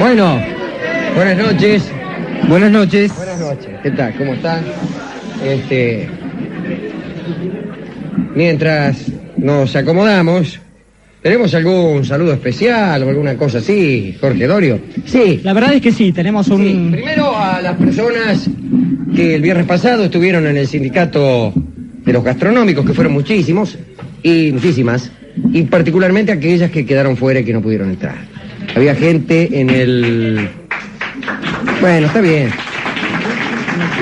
Bueno, buenas noches. Buenas noches. Buenas noches. ¿Qué tal? ¿Cómo están? Mientras nos acomodamos, ¿tenemos algún saludo especial o alguna cosa así, Jorge Dorio? Sí, la verdad es que sí, tenemos un... Sí, primero a las personas que el viernes pasado estuvieron en el sindicato de los gastronómicos, que fueron muchísimas, y particularmente aquellas que quedaron fuera y que no pudieron entrar. Había gente en el... Bueno, está bien.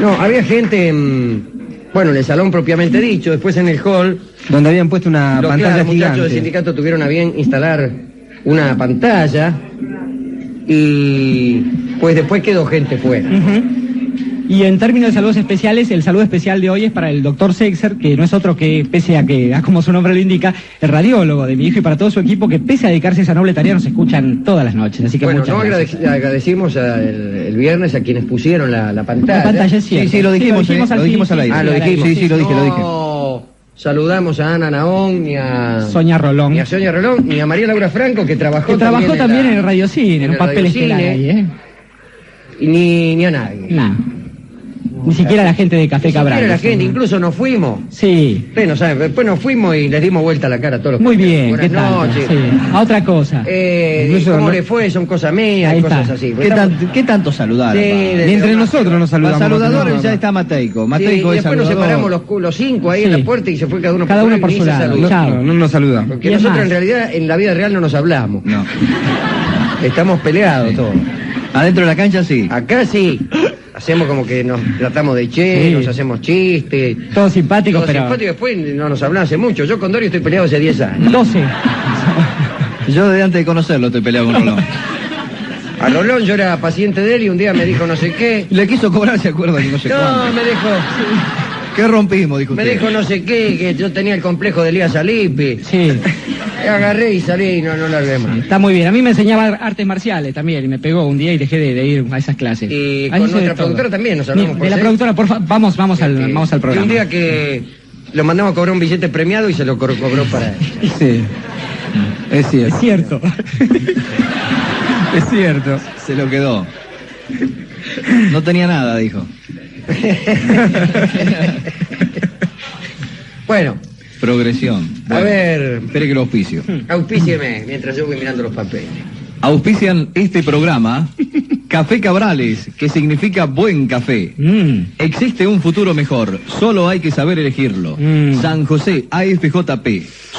No, había gente en el salón propiamente dicho, después en el hall... Donde habían puesto una pantalla Los muchachos gigante. del sindicato tuvieron a bien instalar una pantalla y pues después quedó gente fuera. Y en términos de saludos especiales, el saludo especial de hoy es para el doctor Seixer, que no es otro que, pese a que, como su nombre lo indica, el radiólogo de mi hijo y para todo su equipo, que pese a dedicarse a esa noble tarea nos escuchan todas las noches. Así que bueno, muchas gracias. agradecimos el viernes a quienes pusieron la pantalla. La pantalla, sí, lo dijimos al aire. Ah, lo dijimos. Sí, lo dije. No saludamos a Ana Naón, ni a Sonia Rolón. Ni a Sonia Rolón, ni a María Laura Franco, que trabajó también en el radiocine, en un papel estelar ahí, y ni a nadie. No. Ni siquiera la gente de Café Cabral. Ni siquiera la gente, incluso nos fuimos. Sí. Bueno, ¿saben? Después nos fuimos y les dimos vuelta a la cara a todos los Muy bien, buenas ¿qué tal? noches. Sí. A otra cosa. ¿Cómo le fue? Son cosas mías y cosas así. ¿Qué tanto saludar? Sí, Ni entre nosotros nos saludamos. Saludadores ya está Mateico. Mateico y es después nos saludador. separamos los cinco ahí en la puerta y se fue cada uno por su lado. Chao. No nos saludamos. Porque nosotros en realidad en la vida real no nos hablamos. No. Estamos peleados todos. Adentro de la cancha sí. Acá sí. Hacemos como que nos tratamos de nos hacemos chistes. Todos simpáticos, pero... simpáticos, después no nos hablamos hace mucho. Yo con Dorio estoy peleado hace 10 años. 12. Yo desde antes de conocerlo estoy peleado con Rolón. A Rolón yo era paciente de él y un día me dijo no sé qué. Le quiso cobrar, ¿se acuerda? Que no sé cuándo. No, me dijo... ¿Qué rompimos? Dijo Me usted. dijo no sé qué, que yo tenía el complejo de Elías Alipi. Sí. Agarré y salí y no largué más. Está muy bien. A mí me enseñaba artes marciales también y me pegó un día y dejé de ir a esas clases. Y Ahí con hice de nuestra todo. productora también nos hablamos. De la productora, por favor, vamos al programa. Y un día que lo mandamos a cobrar un billete premiado y se lo cobró para él. Sí. Es cierto. Es cierto. Es cierto. Se lo quedó. No tenía nada, dijo. Bueno. Progresión. A Bueno, ver. espere que lo auspicio. Auspícieme mientras yo voy mirando los papeles. Auspician este programa Café Cabrales, que significa buen café. Existe un futuro mejor, solo hay que saber elegirlo. San José AFJP,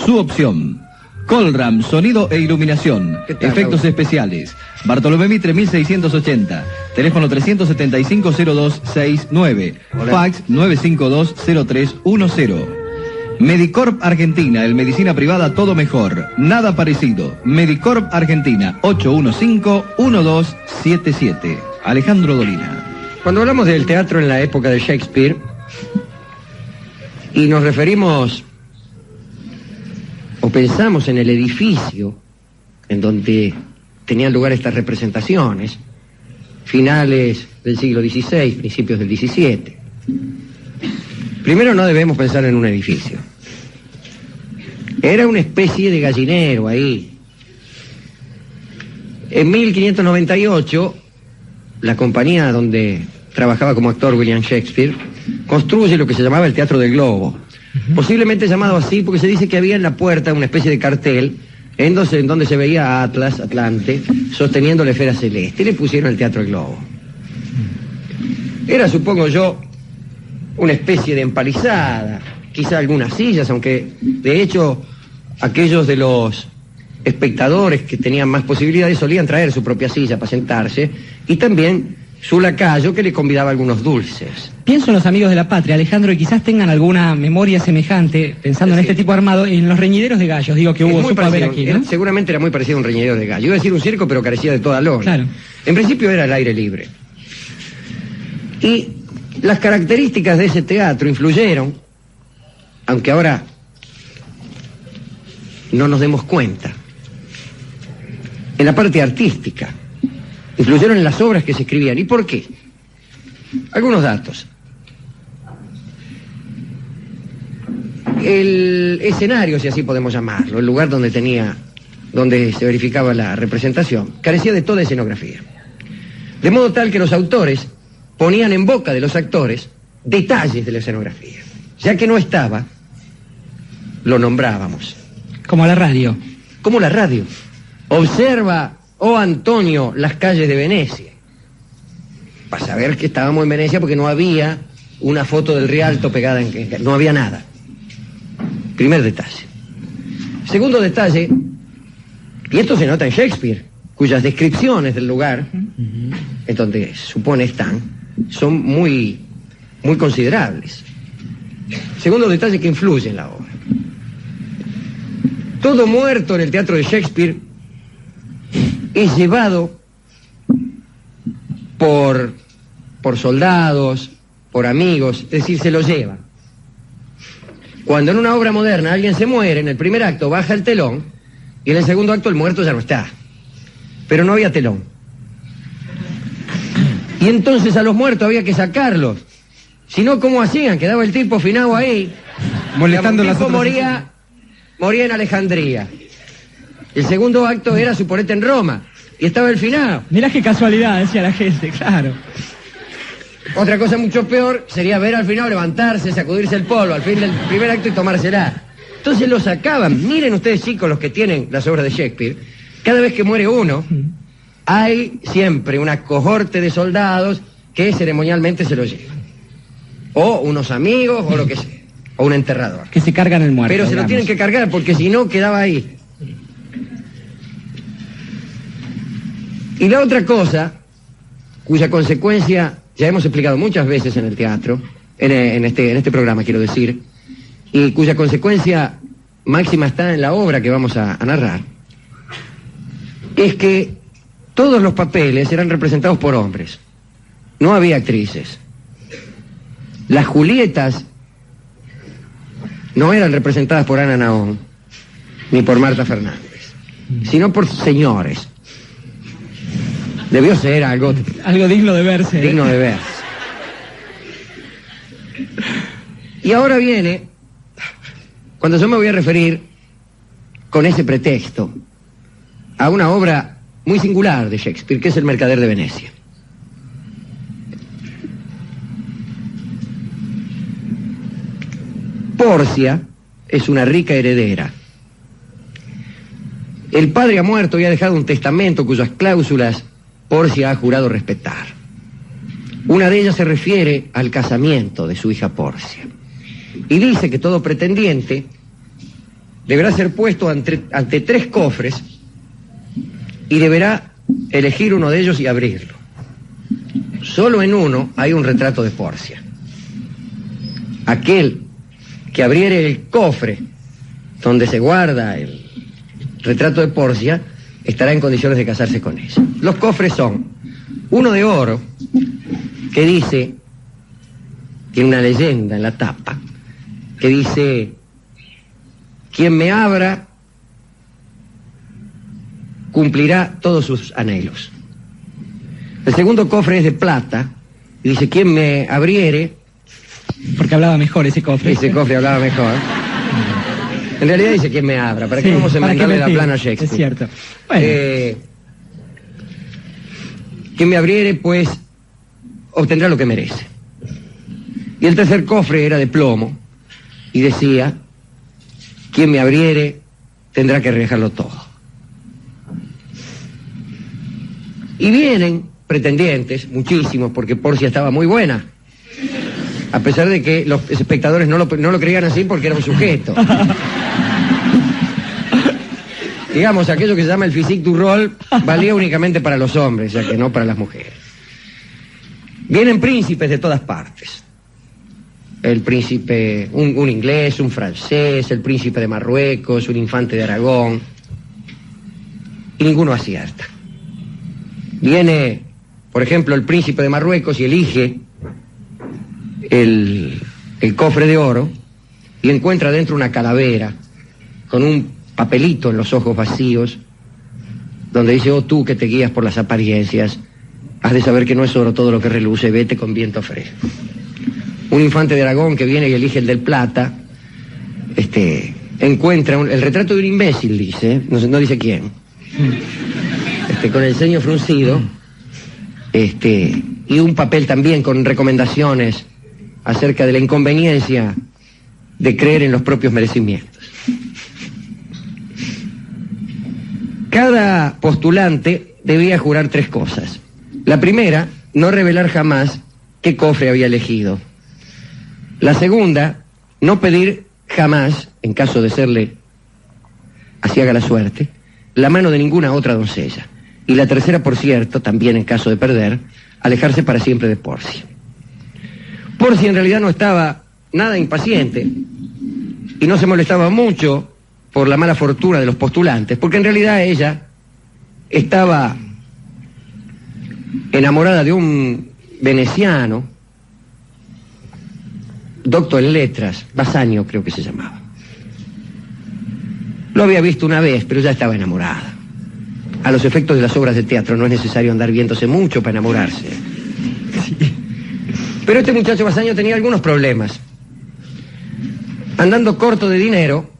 su opción. Colram, sonido e iluminación, ¿Qué tal, efectos Raúl? especiales. Bartolomé Mitre 1680, teléfono 375-0269, Hola. fax 952-0310. Medicorp Argentina, el medicina privada todo mejor, nada parecido. Medicorp Argentina, 815-1277. Alejandro Dolina. Cuando hablamos del teatro en la época de Shakespeare y nos referimos o pensamos en el edificio en donde tenían lugar estas representaciones, finales del siglo XVI, principios del XVII. Primero no debemos pensar en un edificio. Era una especie de gallinero ahí. En 1598, la compañía donde trabajaba como actor William Shakespeare construye lo que se llamaba el Teatro del Globo. Posiblemente llamado así porque se dice que había en la puerta una especie de cartel en donde se veía a Atlas, Atlante, sosteniendo la esfera celeste. Y le pusieron el Teatro del Globo. Era, supongo yo, una especie de empalizada, quizá algunas sillas, aunque de hecho aquellos de los espectadores que tenían más posibilidades solían traer su propia silla para sentarse, y también su lacayo que le convidaba algunos dulces. Pienso en los amigos de la patria, Alejandro, y quizás tengan alguna memoria semejante, pensando en este tipo de armado, en los reñideros de gallos, digo que hubo, supo haber aquí, ¿no? Seguramente era muy parecido a un reñidero de gallo. Iba a decir un circo, pero carecía de toda lona. Claro. En principio era al aire libre. Y las características de ese teatro influyeron, aunque ahora no nos demos cuenta, en la parte artística. Influyeron en las obras que se escribían. ¿Y por qué? Algunos datos. El escenario, si así podemos llamarlo, el lugar donde tenía donde se verificaba la representación, carecía de toda escenografía. De modo tal que los autores ponían en boca de los actores detalles de la escenografía. Ya que no estaba, lo nombrábamos. Como la radio. Como la radio. Observa, oh Antonio, las calles de Venecia. Para saber que estábamos en Venecia porque no había una foto del Rialto pegada en... No había nada. Primer detalle. Segundo detalle, y esto se nota en Shakespeare, cuyas descripciones del lugar, en donde supone están, son muy considerables. Segundo detalle que influye en la obra. Todo muerto en el teatro de Shakespeare es llevado por soldados, por amigos, es decir, se lo llevan. Cuando en una obra moderna alguien se muere, en el primer acto baja el telón y en el segundo acto el muerto ya no está. Pero no había telón. Y entonces a los muertos había que sacarlos. Si no, ¿cómo hacían? Quedaba el tipo finado ahí. Molestando las otras. Moría en Alejandría. El segundo acto era, suponete, en Roma. Y estaba el finado. Mirá qué casualidad, decía la gente, claro. Otra cosa mucho peor sería ver al finado levantarse, sacudirse el polvo al fin del primer acto y tomársela. Entonces lo sacaban. Miren ustedes, chicos, los que tienen las obras de Shakespeare. Cada vez que muere uno, hay siempre una cohorte de soldados que ceremonialmente se lo llevan. O unos amigos, o lo que sea. O un enterrador. Que se cargan el muerto. Pero se lo tienen que cargar porque si no quedaba ahí. Y la otra cosa, cuya consecuencia ya hemos explicado muchas veces en el teatro, en este programa quiero decir, y cuya consecuencia máxima está en la obra que vamos a narrar, es que todos los papeles eran representados por hombres. No había actrices. Las Julietas no eran representadas por Ana Naón, ni por Marta Fernández, sino por señores. Debió ser algo digno de verse. Digno de verse. Y ahora viene, cuando yo me voy a referir, con ese pretexto, a una obra muy singular de Shakespeare, que es El Mercader de Venecia. Porcia es una rica heredera. El padre ha muerto y ha dejado un testamento cuyas cláusulas Porcia ha jurado respetar. Una de ellas se refiere al casamiento de su hija Porcia. Y dice que todo pretendiente deberá ser puesto ante 3 cofres y deberá elegir uno de ellos y abrirlo. Solo en uno hay un retrato de Porcia. Aquel que abriere el cofre donde se guarda el retrato de Porcia estará en condiciones de casarse con ella. Los cofres son uno de oro que dice, tiene una leyenda en la tapa, que dice: quien me abra cumplirá todos sus anhelos. El segundo cofre es de plata y dice: quien me abriere... Porque hablaba mejor ese cofre. Ese cofre hablaba mejor. En realidad dice: quien me abra. ¿Para qué vamos a inventarle la plana a Shakespeare? Es cierto. Bueno. Quien me abriere, pues, obtendrá lo que merece. Y el tercer cofre era de plomo y decía: quien me abriere tendrá que dejarlo todo. Y vienen pretendientes, muchísimos, porque Porcia estaba muy buena, a pesar de que los espectadores no lo creían así porque era un sujeto. Digamos, aquello que se llama el physique du rôle valía únicamente para los hombres, ya que no para las mujeres. Vienen príncipes de todas partes. El príncipe, un inglés, un francés, el príncipe de Marruecos, un infante de Aragón. Y ninguno acierta. Viene, por ejemplo, el príncipe de Marruecos y elige el cofre de oro y encuentra dentro una calavera con un papelito en los ojos vacíos donde dice: oh tú que te guías por las apariencias, has de saber que no es oro todo lo que reluce, vete con viento fresco. Un infante de Aragón que viene y elige el del plata, encuentra el retrato de un imbécil, dice, no dice quién, con el ceño fruncido, y un papel también con recomendaciones acerca de la inconveniencia de creer en los propios merecimientos. Cada postulante debía jurar 3 cosas. La primera, no revelar jamás qué cofre había elegido. La segunda, no pedir jamás, en caso de serle aciaga la suerte, la mano de ninguna otra doncella. Y la tercera, por cierto, también en caso de perder, alejarse para siempre de Porcia. Porcia en realidad no estaba nada impaciente y no se molestaba mucho por la mala fortuna de los postulantes, porque en realidad ella estaba enamorada de un veneciano, doctor en letras, Bassanio creo que se llamaba. Lo había visto una vez, pero ya estaba enamorada. A los efectos de las obras de teatro no es necesario andar viéndose mucho para enamorarse. Sí. Pero este muchacho Bassanio tenía algunos problemas. Andando corto de dinero,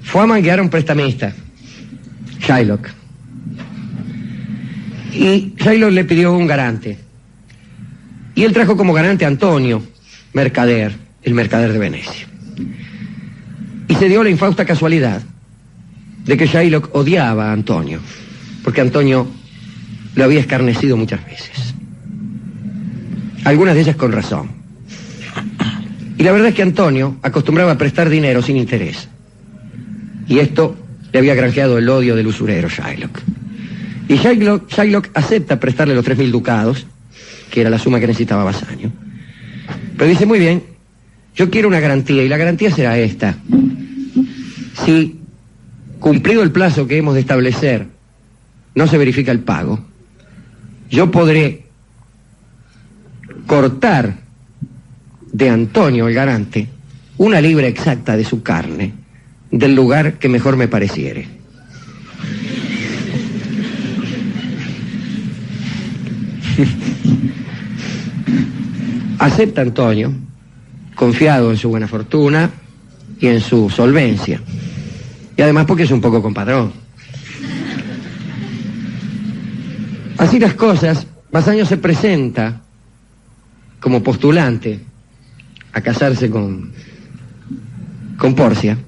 fue a manguear a un prestamista, Shylock. Y Shylock le pidió un garante. Y él trajo como garante a Antonio, mercader, el mercader de Venecia. Y se dio la infausta casualidad de que Shylock odiaba a Antonio, porque Antonio lo había escarnecido muchas veces. Algunas de ellas con razón. Y la verdad es que Antonio acostumbraba a prestar dinero sin interés. Y esto le había granjeado el odio del usurero Shylock. Y Shylock acepta prestarle los 3.000 ducados, que era la suma que necesitaba Bassanio. Pero dice, muy bien, yo quiero una garantía, y la garantía será esta. Si, cumplido el plazo que hemos de establecer, no se verifica el pago, yo podré cortar de Antonio, el garante, 1 libra exacta de su carne, del lugar que mejor me pareciere. Acepta Antonio, confiado en su buena fortuna y en su solvencia. Y además porque es un poco compadrón. Así las cosas, Bassanio se presenta como postulante a casarse con Porcia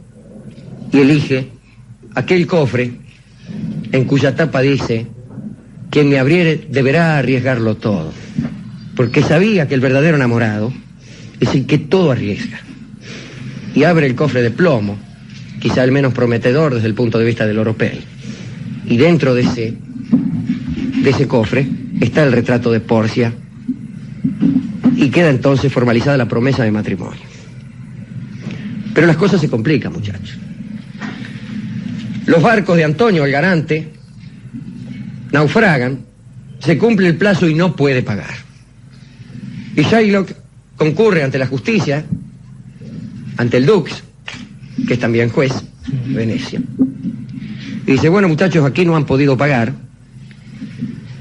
y elige aquel cofre en cuya tapa dice: quien me abriere deberá arriesgarlo todo, porque sabía que el verdadero enamorado es el que todo arriesga. Y abre el cofre de plomo, quizá el menos prometedor desde el punto de vista del oropel. Y dentro de ese cofre está el retrato de Porcia, y queda entonces formalizada la promesa de matrimonio. Pero las cosas se complican, muchachos. Los barcos de Antonio, el garante, naufragan, se cumple el plazo y no puede pagar. Y Shylock concurre ante la justicia, ante el Dux, que es también juez de Venecia, y dice: bueno, muchachos, aquí no han podido pagar,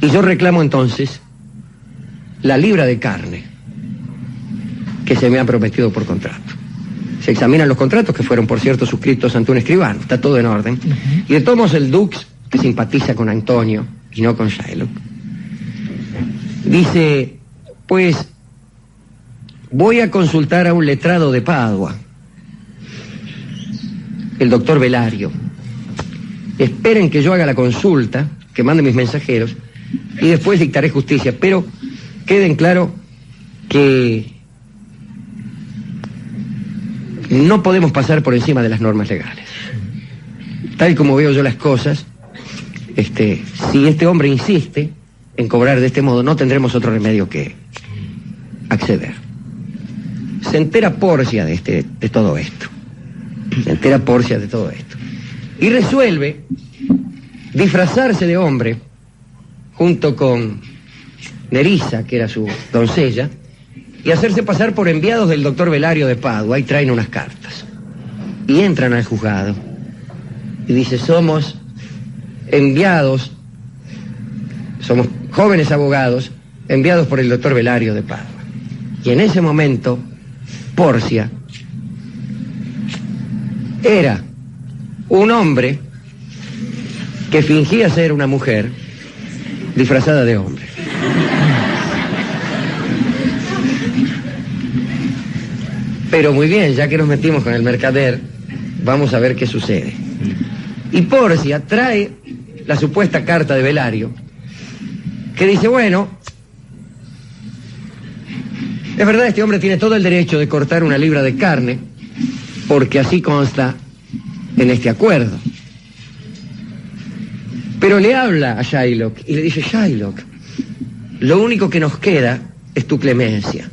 y yo reclamo entonces la libra de carne que se me ha prometido por contrato. Se examinan los contratos, que fueron, por cierto, suscritos ante un escribano, está todo en orden, y de todos modos el Dux, que simpatiza con Antonio y no con Shylock, dice: pues voy a consultar a un letrado de Padua, el doctor Velario. Esperen que yo haga la consulta, que mande mis mensajeros, y después dictaré justicia. Pero queden claro que no podemos pasar por encima de las normas legales. Tal como veo yo las cosas, si este hombre insiste en cobrar de este modo, no tendremos otro remedio que acceder. Se entera Porcia de todo esto. Se entera Porcia de todo esto. Y resuelve disfrazarse de hombre junto con Nerissa, que era su doncella, y hacerse pasar por enviados del doctor Velario de Padua, y traen unas cartas. Y entran al juzgado. Y dice: somos enviados, somos jóvenes abogados, enviados por el doctor Velario de Padua. Y en ese momento, Porcia Era un hombre que fingía ser una mujer disfrazada de hombre. Pero muy bien, ya que nos metimos con el mercader, vamos a ver qué sucede. Y Porcia trae la supuesta carta de Belario, que dice, bueno, es verdad, este hombre tiene todo el derecho de cortar una libra de carne, porque así consta en este acuerdo. Pero le habla a Shylock y le dice, Shylock, lo único que nos queda es tu clemencia.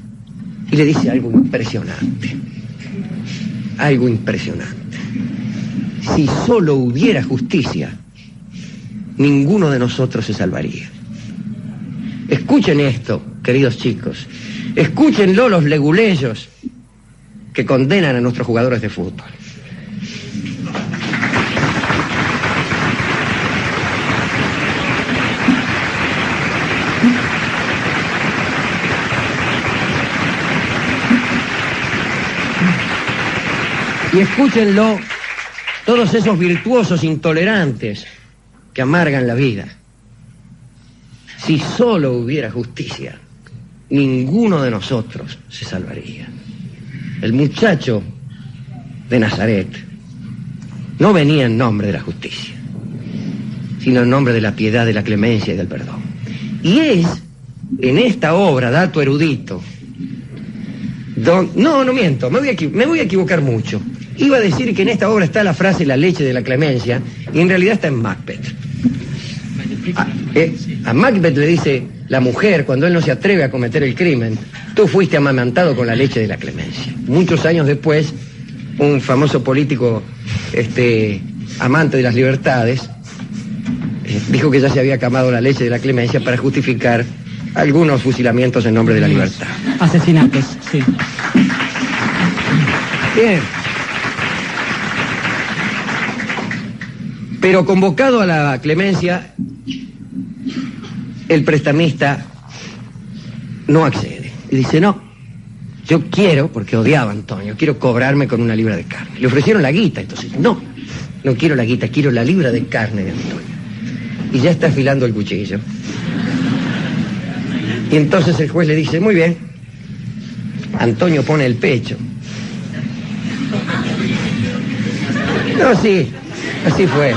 Y le dice algo impresionante. Algo impresionante. Si solo hubiera justicia, ninguno de nosotros se salvaría. Escuchen esto, queridos chicos. Escúchenlo los leguleyos que condenan a nuestros jugadores de fútbol. Y escúchenlo todos esos virtuosos intolerantes que amargan la vida. Si solo hubiera justicia, ninguno de nosotros se salvaría. El muchacho de Nazaret no venía en nombre de la justicia, sino en nombre de la piedad, de la clemencia y del perdón. Y es en esta obra, dato erudito, no miento, me voy a equivocar mucho. Iba a decir que en esta obra está la frase la leche de la clemencia, y en realidad está en Macbeth. A Macbeth le dice la mujer, cuando él no se atreve a cometer el crimen, tú fuiste amamantado con la leche de la clemencia. Muchos años después, un famoso político amante de las libertades dijo que ya se había acabado la leche de la clemencia para justificar algunos fusilamientos en nombre de la libertad. Asesinatos, sí. Bien. Pero convocado a la clemencia, el prestamista no accede. Y dice, no, yo quiero, porque odiaba a Antonio, quiero cobrarme con una libra de carne. Le ofrecieron la guita, entonces, no quiero la guita, quiero la libra de carne de Antonio. Y ya está afilando el cuchillo. Y entonces el juez le dice, muy bien. Antonio pone el pecho. No, sí, así fue.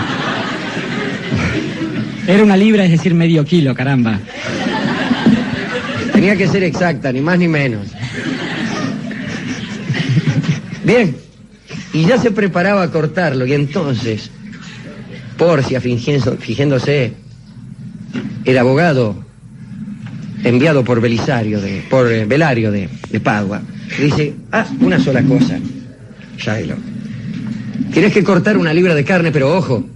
Era una libra, es decir, medio kilo, caramba. Tenía que ser exacta, ni más ni menos. Bien, y ya se preparaba a cortarlo, y entonces Porcia, fingiéndose el abogado enviado por Belario de Padua, dice, una sola cosa, Shylock. Tienes que cortar una libra de carne, pero ojo,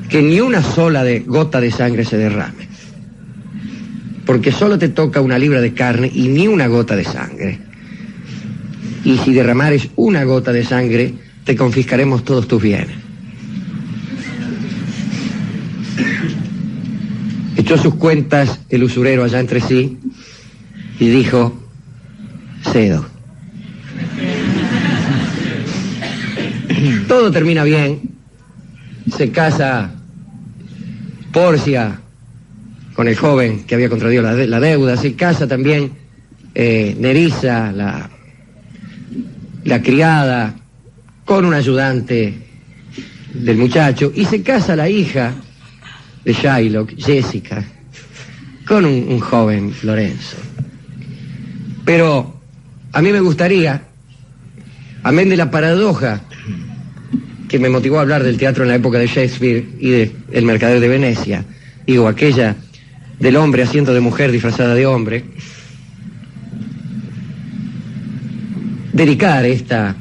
que ni una sola gota de sangre se derrame. Porque solo te toca una libra de carne y ni una gota de sangre. Y si derramares una gota de sangre, te confiscaremos todos tus bienes. Echó sus cuentas el usurero allá entre sí y dijo, cedo. Todo termina bien. Se casa Porcia con el joven que había contraído la deuda. Se casa también Nerissa, la criada, con un ayudante del muchacho. Y se casa la hija de Shylock, Jessica, con un joven Lorenzo. Pero a mí me gustaría, amén de la paradoja que me motivó a hablar del teatro en la época de Shakespeare y de El mercader de Venecia, digo, aquella del hombre haciendo de mujer disfrazada de hombre, dedicar esta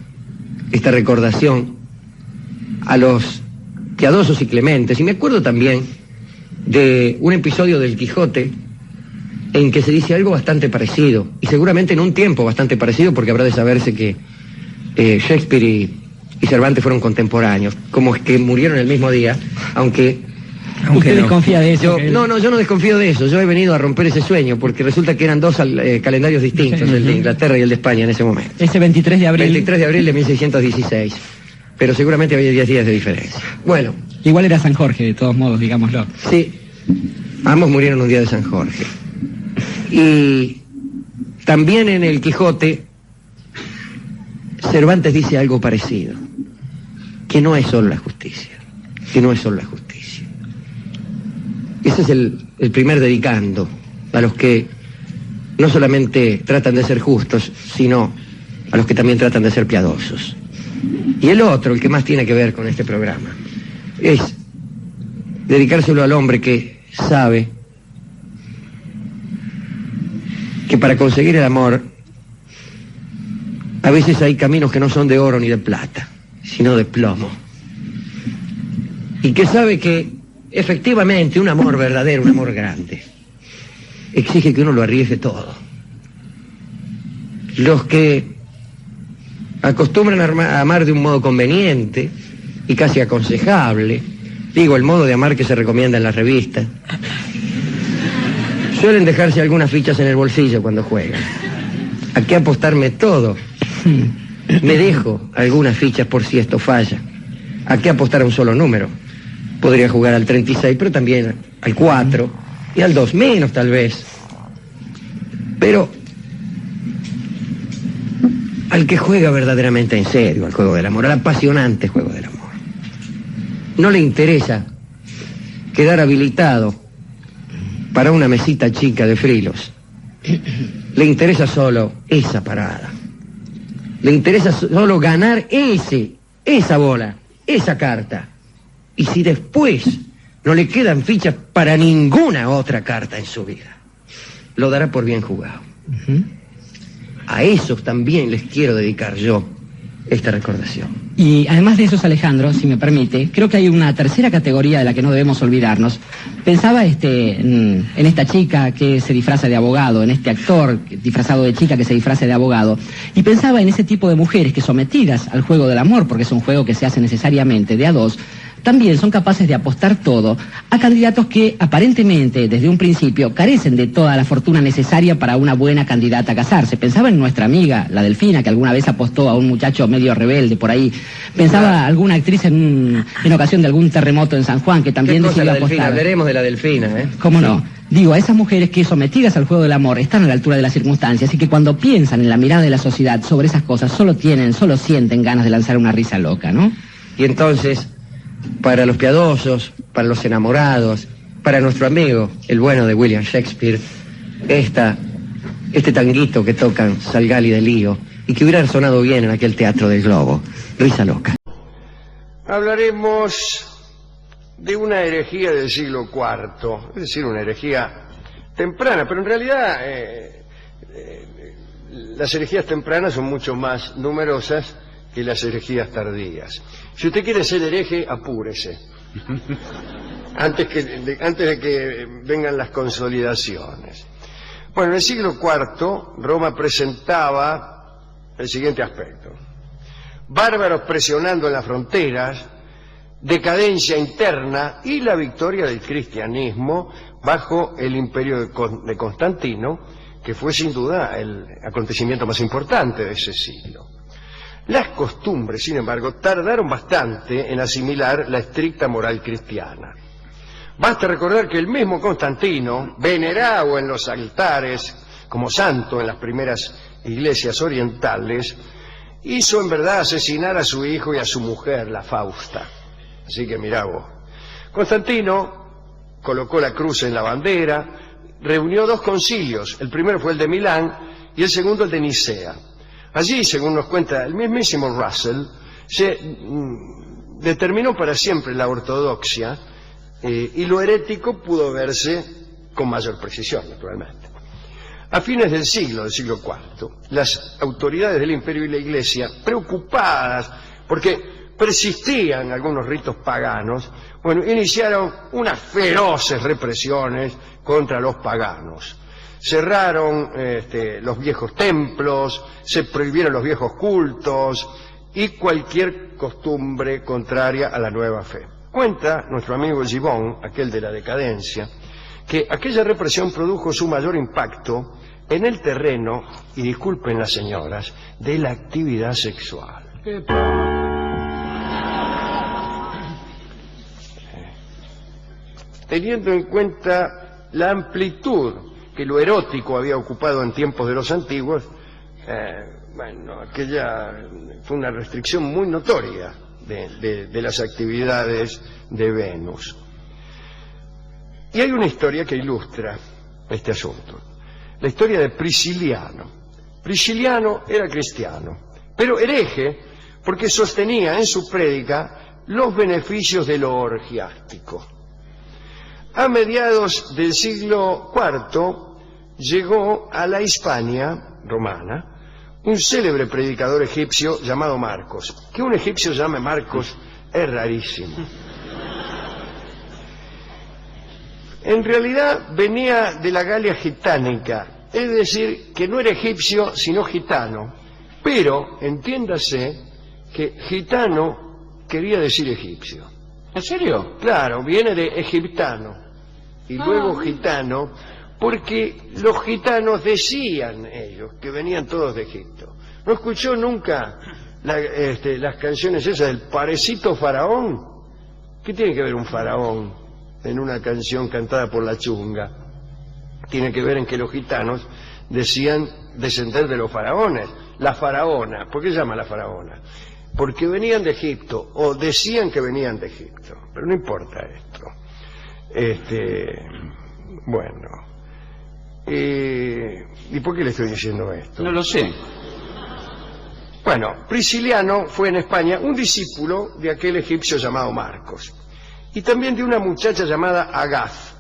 recordación a los piadosos y clementes. Y me acuerdo también de un episodio del Quijote en que se dice algo bastante parecido, y seguramente en un tiempo bastante parecido, porque habrá de saberse que Shakespeare y Cervantes fueron contemporáneos, como es que murieron el mismo día, aunque Usted desconfía de eso. Yo no desconfío de eso. Yo he venido a romper ese sueño, porque resulta que eran dos calendarios distintos, el de Inglaterra y el de España en ese momento. Ese 23 de abril. 23 de abril de 1616. Pero seguramente había 10 días de diferencia. Bueno. Igual era San Jorge, de todos modos, digámoslo. Sí. Ambos murieron un día de San Jorge. Y también en el Quijote, Cervantes dice algo parecido. Que no es solo la justicia. Que no es solo la justicia. Ese es el primer dedicando a los que no solamente tratan de ser justos, sino a los que también tratan de ser piadosos. Y el otro, el que más tiene que ver con este programa, es dedicárselo al hombre que sabe que para conseguir el amor a veces hay caminos que no son de oro ni de plata, sino de plomo. Y que sabe que efectivamente un amor verdadero, un amor grande, exige que uno lo arriesgue todo. Los que acostumbran a amar de un modo conveniente y casi aconsejable, digo, el modo de amar que se recomienda en las revistas, suelen dejarse algunas fichas en el bolsillo cuando juegan. ¿A qué apostarme todo? Me dejo algunas fichas por si esto falla. ¿A qué apostar a un solo número? Podría jugar al 36, pero también al 4 y al 2 menos tal vez. Pero al que juega verdaderamente en serio al juego del amor, al apasionante juego del amor, no le interesa quedar habilitado para una mesita chica de frilos. Le interesa solo esa parada. Le interesa solo ganar esa bola, esa carta. Y si después no le quedan fichas para ninguna otra carta en su vida, lo dará por bien jugado. A esos también les quiero dedicar yo esta recordación. Y además de esos, Alejandro, si me permite, creo que hay una tercera categoría de la que no debemos olvidarnos. Pensaba en esta chica que se disfraza de abogado, en este actor disfrazado de chica que se disfraza de abogado, y pensaba en ese tipo de mujeres que, sometidas al juego del amor, porque es un juego que se hace necesariamente de a dos, también son capaces de apostar todo a candidatos que aparentemente desde un principio carecen de toda la fortuna necesaria para una buena candidata a casarse. Pensaba en nuestra amiga, la Delfina, que alguna vez apostó a un muchacho medio rebelde por ahí. Pensaba alguna actriz en ocasión de algún terremoto en San Juan que también decidió apostar. Hablaremos de la Delfina, ¿eh? ¿Cómo no? Digo, a esas mujeres que sometidas al juego del amor están a la altura de las circunstancias y que cuando piensan en la mirada de la sociedad sobre esas cosas solo sienten ganas de lanzar una risa loca, ¿no? Y entonces, para los piadosos, para los enamorados, para nuestro amigo, el bueno de William Shakespeare, este tanguito que tocan Salgal y de Lío, y que hubiera sonado bien en aquel Teatro del Globo, Risa Loca. Hablaremos de una herejía del siglo IV, es decir, una herejía temprana, pero en realidad las herejías tempranas son mucho más numerosas que las herejías tardías. Si usted quiere ser hereje, apúrese. antes de que vengan las consolidaciones. Bueno, en el siglo IV, Roma presentaba el siguiente aspecto: bárbaros presionando en las fronteras, decadencia interna y la victoria del cristianismo bajo el imperio de Constantino, que fue sin duda el acontecimiento más importante de ese siglo. Las costumbres, sin embargo, tardaron bastante en asimilar la estricta moral cristiana. Basta recordar que el mismo Constantino, venerado en los altares como santo en las primeras iglesias orientales, hizo en verdad asesinar a su hijo y a su mujer, la Fausta. Así que mirá vos. Constantino colocó la cruz en la bandera, reunió dos concilios, el primero fue el de Milán y el segundo el de Nicea. Allí, según nos cuenta el mismísimo Russell, se determinó para siempre la ortodoxia y lo herético pudo verse con mayor precisión, naturalmente. A fines del siglo IV, las autoridades del imperio y la iglesia, preocupadas porque persistían algunos ritos paganos, bueno, iniciaron unas feroces represiones contra los paganos. Cerraron los viejos templos, se prohibieron los viejos cultos y cualquier costumbre contraria a la nueva fe. Cuenta nuestro amigo Gibbon, aquel de la decadencia, que aquella represión produjo su mayor impacto en el terreno, y disculpen las señoras, de la actividad sexual. Teniendo en cuenta la amplitud que lo erótico había ocupado en tiempos de los antiguos, bueno, aquella fue una restricción muy notoria de las actividades de Venus. Y hay una historia que ilustra este asunto. La historia de Prisciliano. Prisciliano era cristiano, pero hereje porque sostenía en su prédica los beneficios de lo orgiástico. A mediados del siglo IV llegó a la Hispania romana un célebre predicador egipcio llamado Marcos. Que un egipcio llame Marcos es rarísimo. En realidad venía de la Galia gitánica, es decir, que no era egipcio sino gitano, pero entiéndase que gitano quería decir egipcio. ¿En serio? Claro, viene de egiptano y luego gitano, porque los gitanos decían ellos que venían todos de Egipto. ¿No escuchó nunca las canciones esas del Parecito Faraón? ¿Qué tiene que ver un faraón en una canción cantada por la chunga? Tiene que ver en que los gitanos decían descender de los faraones. La faraona, ¿por qué se llama la faraona? Porque venían de Egipto, o decían que venían de Egipto, pero no importa esto. Bueno, ¿y por qué le estoy diciendo esto? No lo sé. Bueno, Prisciliano fue en España un discípulo de aquel egipcio llamado Marcos, y también de una muchacha llamada Agaz,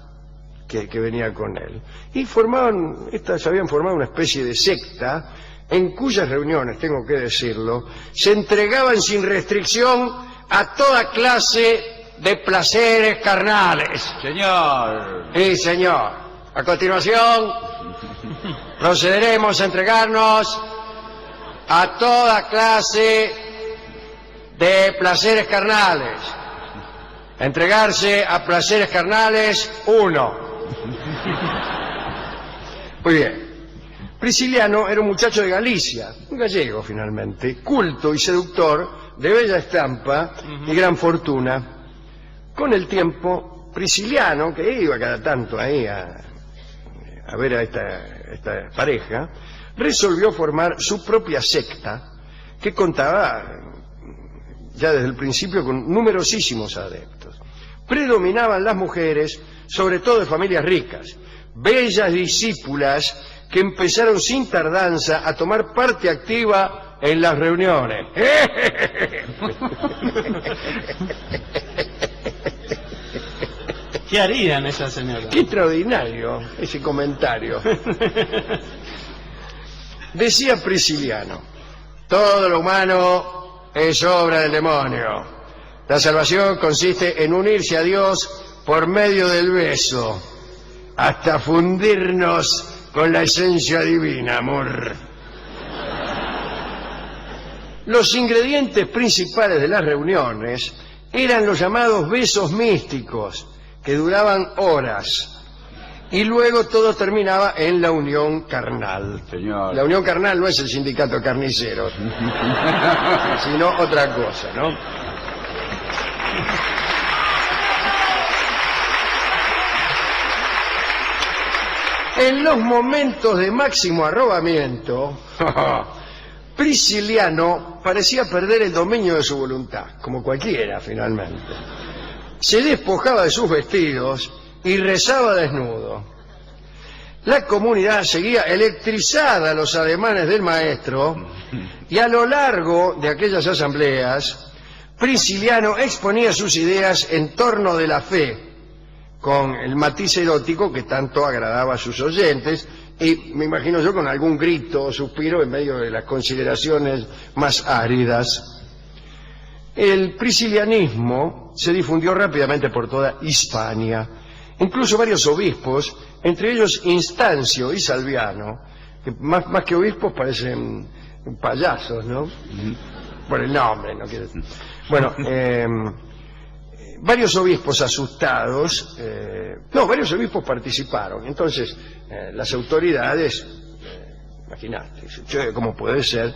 que venía con él. Y se habían formado una especie de secta, en cuyas reuniones, tengo que decirlo, se entregaban sin restricción a toda clase de placeres carnales. Señor. Sí, señor. A continuación, procederemos a entregarnos a toda clase de placeres carnales. Entregarse a placeres carnales, 1. Muy bien. Prisciliano era un muchacho de Galicia, un gallego finalmente, culto y seductor, de bella estampa y gran fortuna. Con el tiempo, Prisciliano, que iba cada tanto ahí a ver a esta pareja, resolvió formar su propia secta, que contaba ya desde el principio con numerosísimos adeptos. Predominaban las mujeres, sobre todo de familias ricas, bellas discípulas que empezaron sin tardanza a tomar parte activa en las reuniones. ¿Qué harían esas señoras? Qué extraordinario ese comentario. Decía Prisciliano: todo lo humano es obra del demonio. La salvación consiste en unirse a Dios por medio del beso, hasta fundirnos con la esencia divina, amor. Los ingredientes principales de las reuniones eran los llamados besos místicos, que duraban horas, y luego todo terminaba en la unión carnal. Señor. La unión carnal no es el sindicato de carniceros, sino otra cosa, ¿no? En los momentos de máximo arrobamiento, Prisciliano parecía perder el dominio de su voluntad, como cualquiera finalmente. Se despojaba de sus vestidos y rezaba desnudo. La comunidad seguía electrizada los ademanes del maestro, y a lo largo de aquellas asambleas, Prisciliano exponía sus ideas en torno de la fe, con el matiz erótico que tanto agradaba a sus oyentes, y me imagino yo con algún grito o suspiro en medio de las consideraciones más áridas. El priscilianismo se difundió rápidamente por toda Hispania. Incluso varios obispos, entre ellos Instancio y Salviano, que más que obispos parecen payasos, ¿no? Por el nombre, no quiero decir. Bueno, varios obispos asustados, varios obispos participaron. Entonces, las autoridades, imagínate, che, ¿cómo puede ser?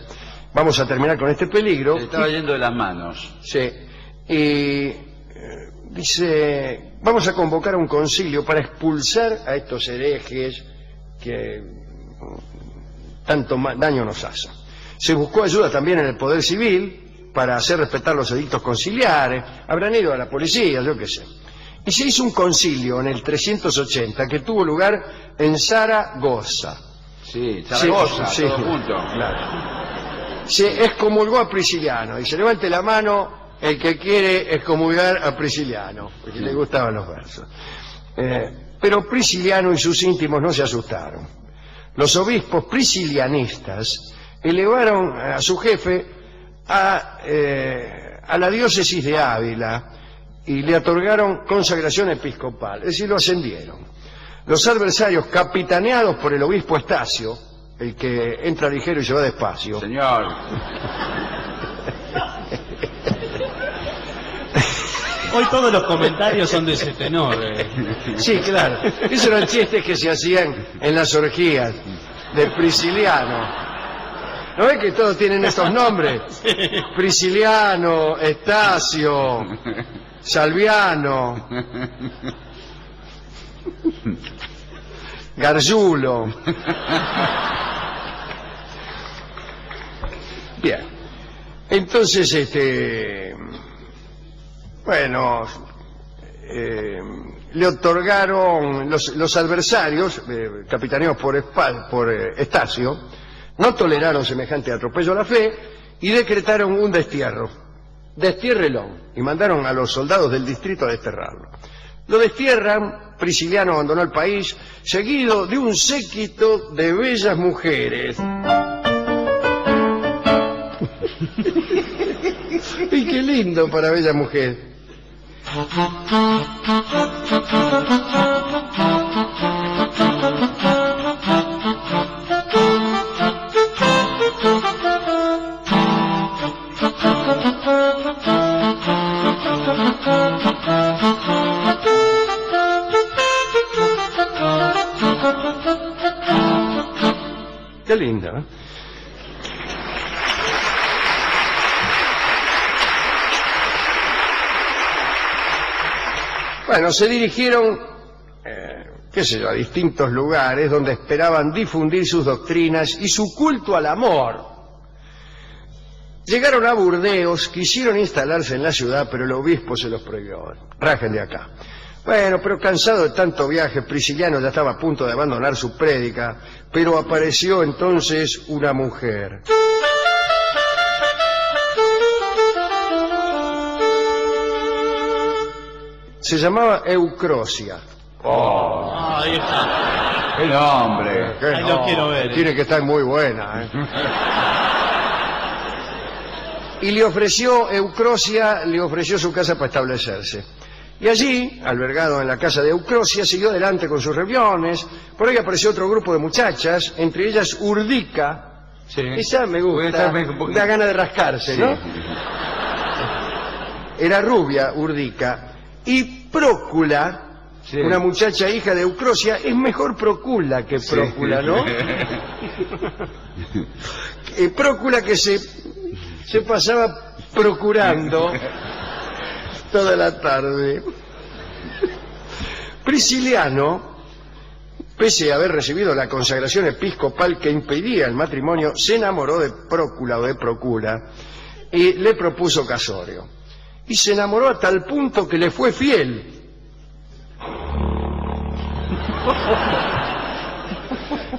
Vamos a terminar con este peligro. Se estaba yendo de las manos. Sí. Y dice, vamos a convocar a un concilio para expulsar a estos herejes que tanto daño nos hacen. Se buscó ayuda también en el poder civil para hacer respetar los edictos conciliares. Habrán ido a la policía, yo qué sé. Y se hizo un concilio en el 380 que tuvo lugar en Zaragoza. Sí, Zaragoza, sí, todo junto. Claro. Se excomulgó a Prisciliano. Y se levante la mano el que quiere excomulgar a Prisciliano, porque le gustaban los versos. Pero Prisciliano y sus íntimos no se asustaron. Los obispos priscilianistas elevaron a su jefe a la diócesis de Ávila y le otorgaron consagración episcopal, es decir, lo ascendieron. Los adversarios, capitaneados por el obispo Estacio, el que entra ligero y se va despacio. Señor. Hoy todos los comentarios son de ese tenor. Sí, claro. Esos eran chistes que se hacían en las orgías de Prisciliano. ¿No ves que todos tienen estos nombres? Prisciliano, Estacio, Salviano, Gargiulo. Bien. Entonces, bueno, le otorgaron los adversarios, capitaneados por Estacio, no toleraron semejante atropello a la fe y decretaron un destierro. Destiérrelo. Y mandaron a los soldados del distrito a desterrarlo. Lo destierran, Prisciliano abandonó el país, seguido de un séquito de bellas mujeres. Y qué lindo para bella mujer. Qué lindo, ¿eh? Bueno, se dirigieron, qué sé yo, a distintos lugares donde esperaban difundir sus doctrinas y su culto al amor. Llegaron a Burdeos, quisieron instalarse en la ciudad, pero el obispo se los prohibió. Rajen de acá. Bueno, pero cansado de tanto viaje, Prisciliano ya estaba a punto de abandonar su prédica, pero apareció entonces una mujer. Se llamaba Eucrosia. Oh, Ahí está. qué nombre. Ahí lo quiero ver. Tiene que estar muy buena, ¿eh? Y Eucrosia le ofreció su casa para establecerse. Y allí, albergado en la casa de Eucrosia, siguió adelante con sus reuniones. Por ahí apareció otro grupo de muchachas, entre ellas Urdica. Sí. Esa me gusta, da ganas de rascarse, ¿no? Sí. Era rubia, Urdica. Y Prócula, Sí. una muchacha hija de Eucrosia, es mejor Prócula que Prócula, ¿no? Prócula que se pasaba procurando toda la tarde. Prisciliano, pese a haber recibido la consagración episcopal que impedía el matrimonio, se enamoró de Prócula o de Procura y le propuso casorio. Y se enamoró a tal punto que le fue fiel.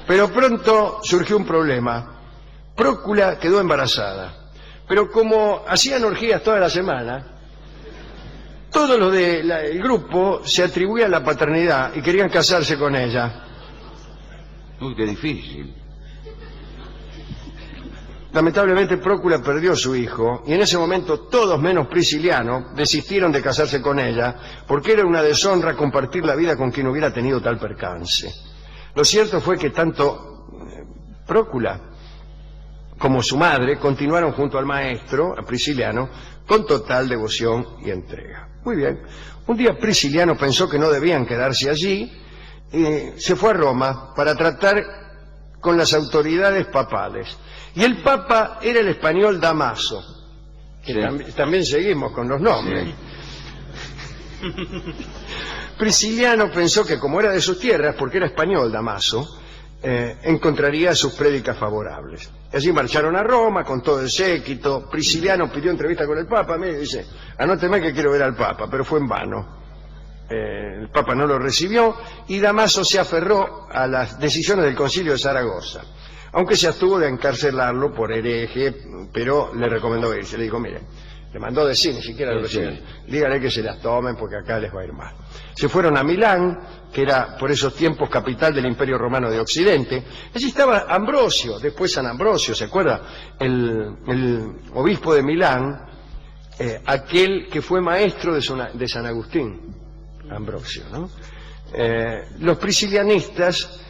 Pero pronto surgió un problema. Prócula quedó embarazada. Pero como hacían orgías toda la semana, todos los del grupo se atribuían la paternidad y querían casarse con ella. Uy, qué difícil. Lamentablemente Prócula perdió a su hijo y en ese momento todos menos Prisciliano desistieron de casarse con ella porque era una deshonra compartir la vida con quien hubiera tenido tal percance. Lo cierto fue que tanto Prócula como su madre continuaron junto al maestro, a Prisciliano, con total devoción y entrega. Muy bien. Un día Prisciliano pensó que no debían quedarse allí y se fue a Roma para tratar con las autoridades papales. Y el papa era el español Damaso, que también seguimos con los nombres. Sí. Prisciliano pensó que como era de sus tierras, porque era español Damaso, encontraría sus prédicas favorables. Allí marcharon a Roma con todo el séquito. Prisciliano pidió entrevista con el Papa. Me dice, anóteme que quiero ver al Papa, pero fue en vano. El Papa no lo recibió y Damaso se aferró a las decisiones del Concilio de Zaragoza, aunque se abstuvo de encarcelarlo por hereje, pero le recomendó irse. Le dijo, mire, le mandó decir, ni siquiera lo recibió, dígale que se las tomen porque acá les va a ir mal. Se fueron a Milán, que era por esos tiempos capital del Imperio Romano de Occidente. Allí estaba Ambrosio, después San Ambrosio, ¿se acuerda? El obispo de Milán, aquel que fue maestro de San Agustín, Ambrosio, ¿no? Los priscilianistas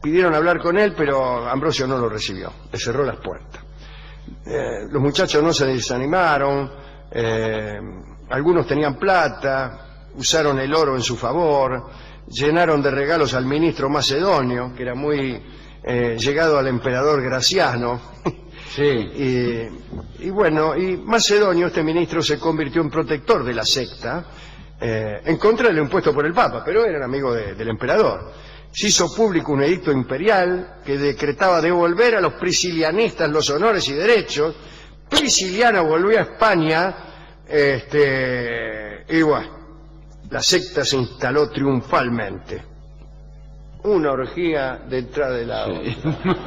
pidieron hablar con él, pero Ambrosio no lo recibió, le cerró las puertas. Los muchachos no se desanimaron, algunos tenían plata, usaron el oro en su favor, llenaron de regalos al ministro macedonio, que era muy llegado al emperador Graciano. Sí. Y bueno, y Macedonio, este ministro, se convirtió en protector de la secta, en contra del impuesto por el Papa, pero era amigo del emperador. Se hizo público un edicto imperial que decretaba devolver a los priscilianistas los honores y derechos. Prisciliano volvió a España, y bueno, la secta se instaló triunfalmente. Una orgía detrás de la otra.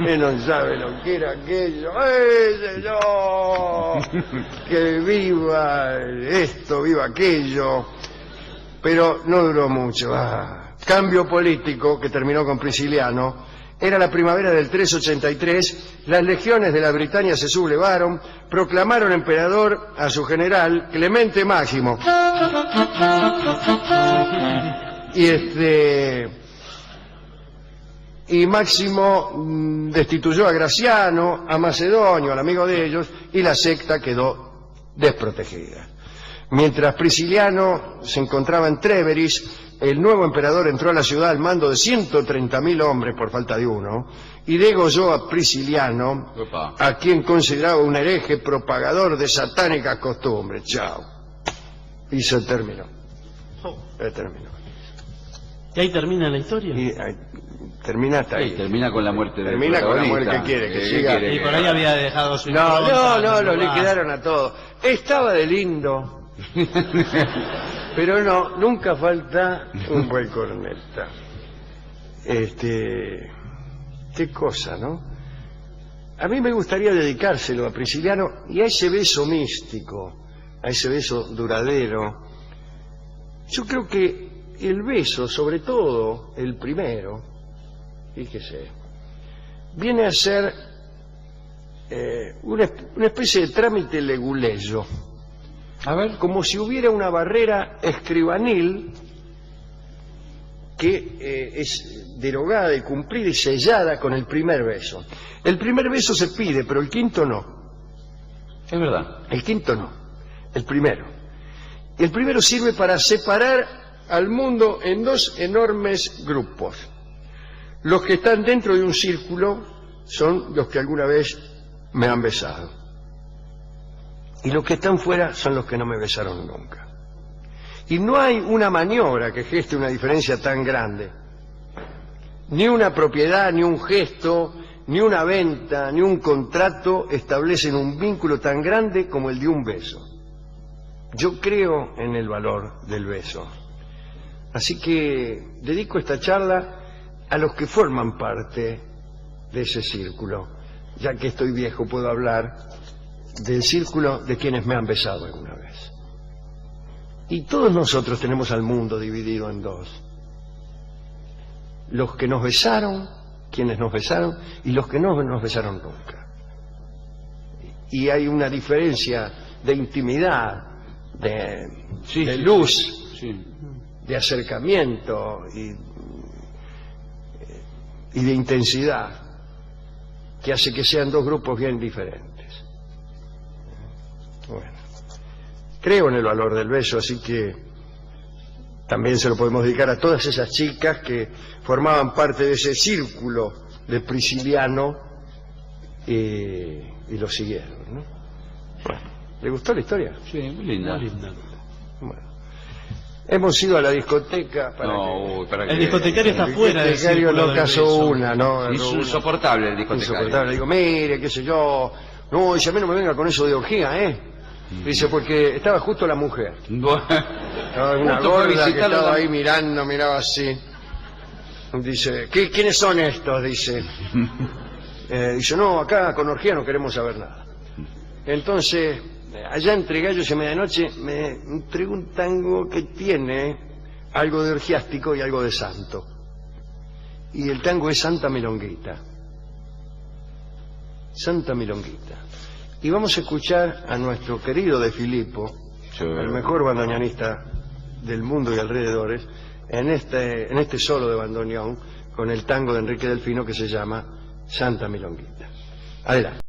Él no sabe lo que era aquello. Señor! Que viva esto, viva aquello. Pero no duró mucho. Cambio político que terminó con Prisciliano. Era la primavera del 383, las legiones de la Britania se sublevaron, proclamaron emperador a su general Clemente Máximo. Y Máximo destituyó a Graciano, a Macedonio, al amigo de ellos, y la secta quedó desprotegida. Mientras Prisciliano se encontraba en Tréveris, el nuevo emperador entró a la ciudad al mando de 130.000 hombres por falta de uno y degolló a Prisciliano, a quien consideraba un hereje propagador de satánicas costumbres. Chao. Y se terminó. Se terminó. ¿Y ahí termina la historia? Y termina hasta ahí. Sí, termina con la muerte del Termina con la muerte protagonista. que quiere, que siga. Y por ahí había dejado su No, impronta, lo su lugar. liquidaron a todos. Estaba de lindo. Pero no, nunca falta un buen corneta. Qué cosa, ¿no? A mí me gustaría dedicárselo a Prisciliano y a ese beso místico, a ese beso duradero. Yo creo que el beso, sobre todo el primero, fíjese, viene a ser una especie de trámite leguleyo. A ver, como si hubiera una barrera escribanil que es derogada y cumplida y sellada con el primer beso. El primer beso se pide, pero el quinto no. Es verdad. El quinto no, el primero. El primero sirve para separar al mundo en dos enormes grupos. Los que están dentro de un círculo son los que alguna vez me han besado. Y los que están fuera son los que no me besaron nunca. Y no hay una maniobra que geste una diferencia tan grande. Ni una propiedad, ni un gesto, ni una venta, ni un contrato establecen un vínculo tan grande como el de un beso. Yo creo en el valor del beso. Así que dedico esta charla a los que forman parte de ese círculo. Ya que estoy viejo, puedo hablar del círculo de quienes me han besado alguna vez. Y todos nosotros tenemos al mundo dividido en dos. Los que nos besaron, quienes nos besaron, y los que no nos besaron nunca. Y hay una diferencia de intimidad, de luz, de acercamiento y de intensidad, que hace que sean dos grupos bien diferentes. Bueno. creo en el valor del beso, así que también se lo podemos dedicar a todas esas chicas que formaban parte de ese círculo de Prisciliano y lo siguieron, ¿no? Bueno, ¿le gustó la historia? Sí, muy linda. Bueno. Hemos ido a la discoteca para para El discotecario está fuera del El discotecario círculo no del casó beso. una, ¿no? Insoportable el discotecario. Insoportable. Digo, mire, qué sé yo. No, dice, a mí no me venga con eso de orgía, ¿eh? Dice, porque estaba justo la mujer. Bueno, Estaba una justo fue gorda que visitarlo estaba la- ahí mirando, miraba así. Dice, ¿quiénes son estos? Dice. Dice, no, acá con orgía no queremos saber nada. Entonces, allá entre gallos y medianoche me entregó un tango que tiene algo de orgiástico y algo de santo. Y el tango es Santa Milonguita. Santa Milonguita. Y vamos a escuchar a nuestro querido De Filippo, el mejor bandoneonista del mundo y alrededores, en este solo de bandoneón con el tango de Enrique Delfino que se llama Santa Milonguita. Adelante.